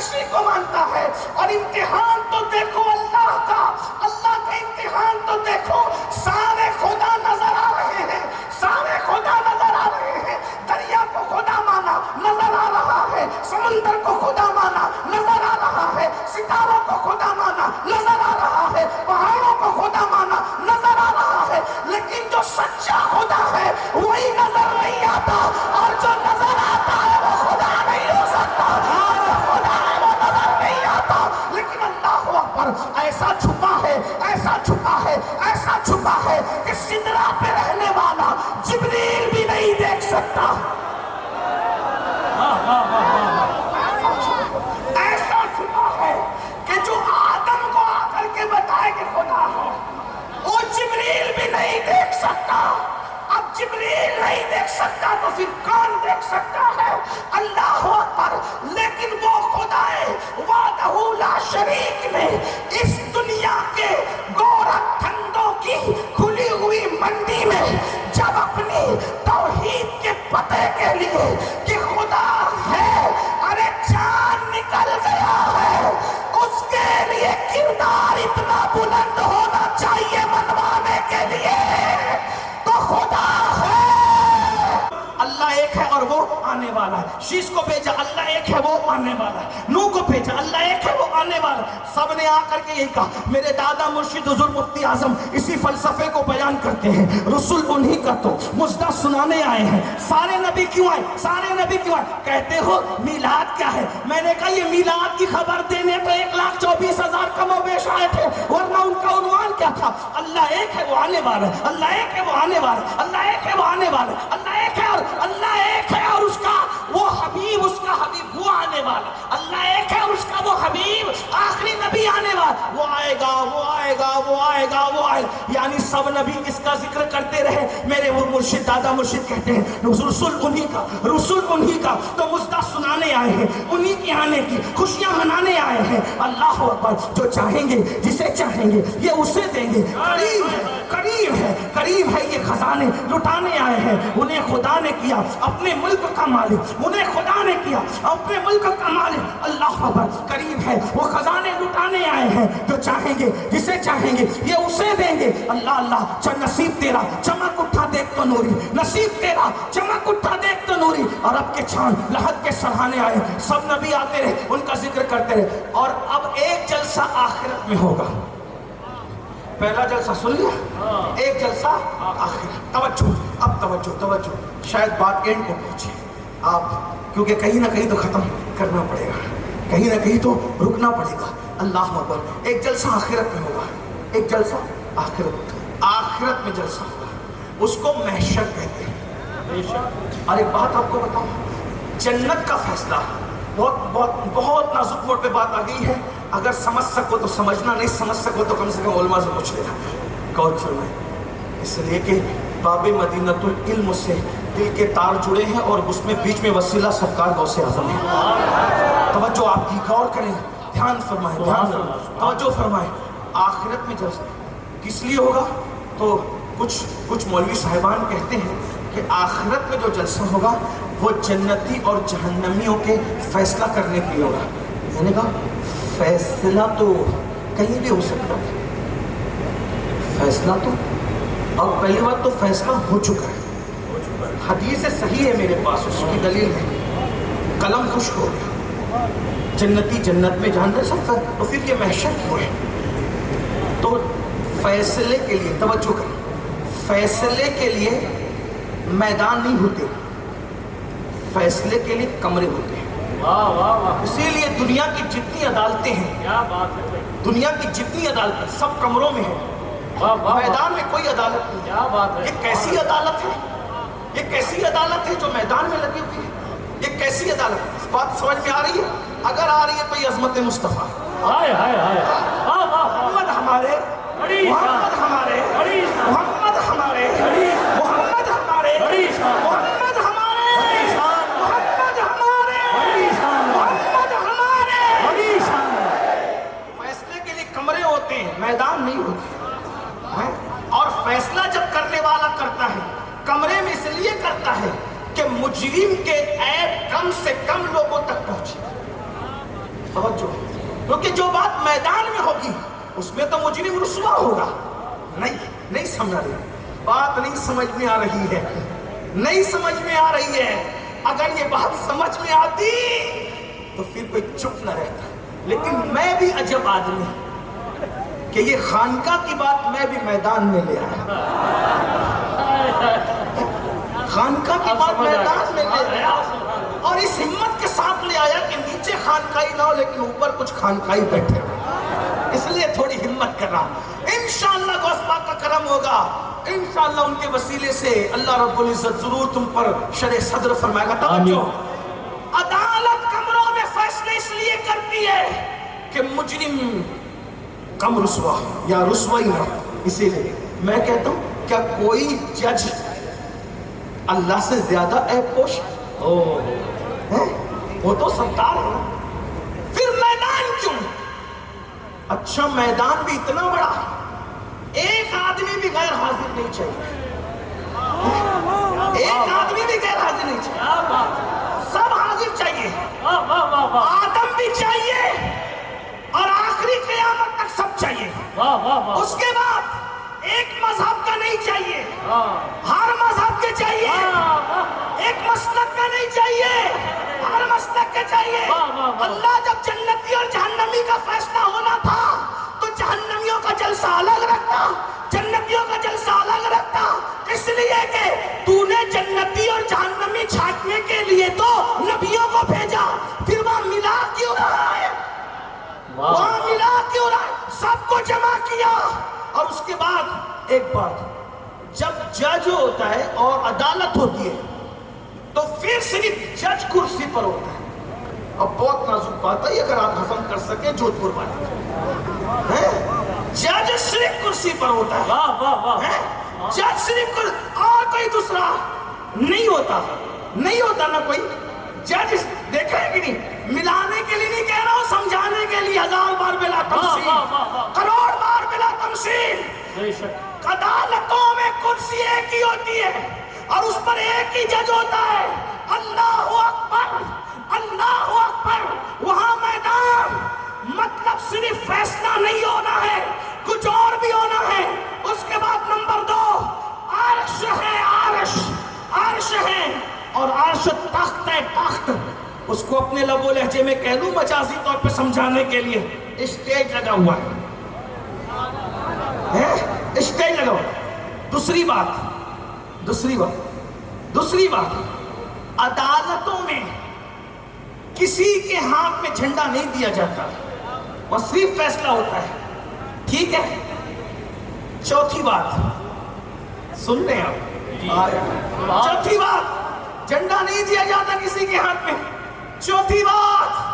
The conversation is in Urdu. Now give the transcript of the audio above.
کسی کو مانتا ہے. اور امتحان تو دیکھو اللہ کا امتحان تو دیکھو. سارے خدا نظر آ رہے ہیں, سارے خدا نظر آ رہے ہیں. دریا کو خدا مانا نظر آ رہا ہے, سمندر کو خدا مانا نظر آ رہا ہے, ستاروں کو خدا مانا نظر آ رہا ہے, پہاڑوں کو خدا مانا نظر آ رہا ہے. لیکن جو سچا خدا ہے وہی نظر نہیں آتا, اور جو نظر آتا ہے وہ خدا نہیں ہو سکتا. جو خدا ہے وہ نظر نہیں آتا. لیکن اللہ اکبر, ایسا چھپا ہے, ایسا چھپا ہے, ایسا چھپا ہے کہ سدرا پہ رہنے والا جبریل بھی نہیں دیکھ سکتا. ایسا چھپا ہے کہ جو آدم کو آ کر کے بتائے کہ خدا ہے وہ جبریل بھی نہیں دیکھ سکتا. اب جبریل نہیں دیکھ سکتا تو پھر کون دیکھ سکتا ہے؟ اللہ اکبر. لیکن وہ خدا وحدہ لا شریک نے اس دنیا کے گورکھ دھندوں کی کھلی ہوئی منڈی میں جب اپنی توحید کے پتے کے لیے کہ خدا ہے, ارے چاند نکل گیا ہے, اس کے لیے کردار اتنا بلند ہونا چاہیے منوانے کے لیے, تو خدا ہے. اللہ ایک ہے اور وہ آنے والا ہے. شیش کو بھیجا, اللہ ایک ہے وہ آنے والا ہے. نوح کو بھیجا, اللہ ایک ہے وہ آنے والا ہے. سب نے آ کر کے یہی کہا. میرے دادا مرشد حضور مفتی اعظم اسی فلسفے کو بیان کرتے ہیں. رسول انہی کا تو مجدہ سنانے آئے ہیں. سارے نبی کیوں آئے, سارے نبی کیوں آئے؟ کہتے ہو میلاد کیا ہے. میں نے کہا یہ میلاد کی خبر دینے تو 1,24,000 کم و بیش آئے تھے, ورنہ ان کا عنوان کیا تھا؟ اللہ ایک ہے وہ آنے والا ہے, اللہ ایک ہے وہ آنے والا ہے, اللہ ایک ہے وہ آنے والا ہے, اللہ ایک ہے, اور اللہ ایک ہے اور اس کا وہ حبیب, اس کا حبیب وہ آنے والا. اللہ ایک ہے اور اس کا وہ حبیب آخری نبی آنے والا, وہ آئے گا, وہ آئے گا, وہ آئے گا, وہ آئے گا. یعنی سب نبی اس کا ذکر کرتے رہے. میرے وہ مرشد دادا مرشد کہتے ہیں رسول انہی کا, رسول انہی کا تو مجدہ سنانے آئے ہیں, انہی کے آنے کی خوشیاں منانے آئے ہیں. اللہ اکبر. جو چاہیں گے, جسے چاہیں گے یہ اسے دیں گے. کریم ہے, کریم ہے, کریم ہے. یہ خزانے لٹانے آئے ہیں. انہیں خدا نے کیا اپنے ملک کا مالک, انہیں خدا نے کیا اپنے ملک کا مالک. اللہ اکبر. کریم ہے, وہ خزانے لٹانے آئے ہیں. جو چاہیں گے, جسے چاہیں گے یہ اسے دیں گے. اللہ اللہ. نصیب تیرا چمک اٹھا دیکھ تو نوری, نصیب تیرا چمک اٹھا دیکھ تو نوری. عرب کے چھان لحد کے سرہانے آئے. سب نبی آتے رہے, ان کا ذکر کرتے رہے. اور اب ایک جلسہ آخرت میں ہوگا. پہلا جلسہ سن لیا, ایک جلسہ آخرت. توجہ, اب توجہ, توجہ. شاید بات اینڈ کو پہنچے آپ, کیونکہ کہیں نہ کہیں تو ختم کرنا پڑے گا, کہیں نہ کہیں تو رکنا پڑے گا. اللہ اکبر. ایک جلسہ آخرت میں ہوگا, ایک جلسہ آخرت, آخرت میں جلسہ ہوگا. اس کو محشر کہتے ہیں. اور ایک بات آپ کو بتاؤں, جنت کا فیصلہ بہت بہت بہت نازک موڑ پہ بات آ گئی ہے. اگر سمجھ سکو تو سمجھنا, نہیں سمجھ سکو تو کم سے کم علماء سے پوچھ لینا. غور فرمائیں, اس لیے کہ باب مدینۃ العلم سے دل کے تار جڑے ہیں, اور اس میں بیچ میں وسیلہ سرکار غوث اعظم ہے. توجہ آپ کی, غور کریں, دھیان فرمائیں, دھیان فرمائیں, توجہ فرمائیں. آخرت میں جلسہ کس لیے ہوگا؟ تو کچھ مولوی صاحبان کہتے ہیں کہ آخرت میں جو جلسہ ہوگا وہ جنتی اور جہنمیوں کے فیصلہ کرنے کے لیے ہوگا. میں نے کہا فیصلہ تو کہیں بھی ہو سکتا ہے, فیصلہ تو, اور پہلی بات تو فیصلہ ہو چکا ہے. حدیث صحیح ہے میرے پاس, اس کی دلیل ہے. قلم خشک ہو گیا, جنتی جنت میں, جہنم سب. تو پھر یہ محشر کیوں ہے؟ تو فیصلے کے لیے, توجہ کریں, فیصلے کے لیے میدان نہیں ہوتے, فیصلے کے لیے کمرے ہوتے ہیں. اسی لیے دنیا کی جتنی عدالتیں ہیں, دنیا کی جتنی عدالتیں سب کمروں میں ہیں, میدان میں کوئی عدالت نہیں. یہ کیسی عدالت ہے, یہ کیسی عدالت ہے جو میدان میں لگی ہوئی ہے؟ یہ کیسی عدالت؟ بات سمجھ میں آ رہی ہے؟ اگر آ رہی ہے تو یہ عظمت مصطفیٰ. محمد ہمارے, محمد ہمارے, محمد ہمارے, محمد ہمارے, محمد ہمارے, محمد ہمارے, محمد ہمارے. فیصلے کے لیے کمرے ہوتے ہیں, میدان نہیں ہوتے. اور فیصلہ جب کرنے والا کرتا ہے کمرے میں اس لیے کرتا ہے کہ مجرم کے عیب کم سے کم لوگوں تک پہنچے. توجہ, کیونکہ جو بات میدان میں ہوگی اس میں تو مجرم رسوا ہوگا. نہیں سمجھ رہی, بات نہیں سمجھ میں آ رہی ہے, نہیں سمجھ میں آ رہی ہے. اگر یہ بات سمجھ میں آتی تو پھر کوئی چپ نہ رہتا. لیکن میں بھی عجب آدمی کہ یہ خانقاہ کی بات میں بھی میدان میں لے آیا. خانقاہ کی بات میدان میں لے آیا اور اس ہمت کے ساتھ لے آیا کہ نیچے خانقاہی نہ ہو لیکن اوپر کچھ خانقاہی بیٹھے ہوئے. اس لیے تھوڑی ہمت کر رہا. انشاءاللہ غوث پاک کا کرم ہوگا, انشاءاللہ ان کے وسیلے سے اللہ رب العزت ضرور تم پر شرح صدر فرمائے گا. توجہ, عدالت کمروں میں فیصلے اس لیے کرتی ہے کہ مجرم کم رسوا یا رسوائی نہ. اسی لیے میں کہتا ہوں کیا کوئی جج اللہ سے زیادہ عیب پوش ہے؟ وہ تو ستار ہے نا. پھر میدان کیوں؟ اچھا میدان بھی اتنا بڑا, ایک آدمی بھی غیر حاضر نہیں چاہیے. ایک آدمی بھی غیر حاضر نہیں چاہیے, سب حاضر چاہیے. آدم بھی چاہیے اور آخری قیامت تک سب چاہیے. اس کے بعد ایک مذہب کا نہیں چاہیے, ہر مذہب کے چاہیے. ایک مسلک کا نہیں چاہیے, ہر مسلک کے چاہیے. اللہ جب جنتی اور جہنمی کا فیصلہ ہونا تھا تو جہنمیوں کا جلسہ الگ رکھتا, جنتیوں کا جلسہ الگ رکھتا. اس لیے کہ تو نے جنتی اور جہنمی چھانٹنے کے لیے تو نبیوں کو بھیجا. پھر وہاں ملا کیوں رہا ہے, وہاں ملا کیوں رہا ہے؟ سب کو جمع کیا. اور اس کے بعد ایک بات, جب جج ہوتا ہے اور عدالت ہوتی ہے تو پھر صرف جج کرسی پر ہوتا ہے. اب بہت نازک بات ہے اگر آپ ہضم کر سکیں جودھ پور والے, جج صرف کرسی پر ہوتا ہے. جج صرف اور کوئی دوسرا نہیں ہوتا نا کوئی جج. دیکھیں کہ نہیں, ملانے کے لیے نہیں کہہ رہا ہوں, سمجھانے کے لیے 1000 بار بلا تمثیل, کروڑ بار بلا تمثیل. عدالتوں میں کرسی ایک ہی ہوتی ہے اور اس پر ایک ہی جج ہوتا ہے. اللہ اکبر, اللہ اکبر. وہاں میدان مطلب صرف فیصلہ نہیں ہونا ہے, کچھ اور بھی ہونا ہے. اس کے بعد نمبر 2 عرش ہے. عرش ہے اور عرش تخت ہے. تخت اس کو اپنے لب و لہجے میں کہہ لوں مجازی طور پہ سمجھانے کے لیے, اسٹیج لگا ہوا ہے, اسٹیج لگا ہوا. دوسری بات عدالتوں میں کسی کے ہاتھ میں جھنڈا نہیں دیا جاتا, وہ صرف فیصلہ ہوتا ہے. ٹھیک ہے. چوتھی بات سن لیں آپ, چوتھی بات جھنڈا نہیں دیا جاتا کسی کے ہاتھ میں. چوتھی بات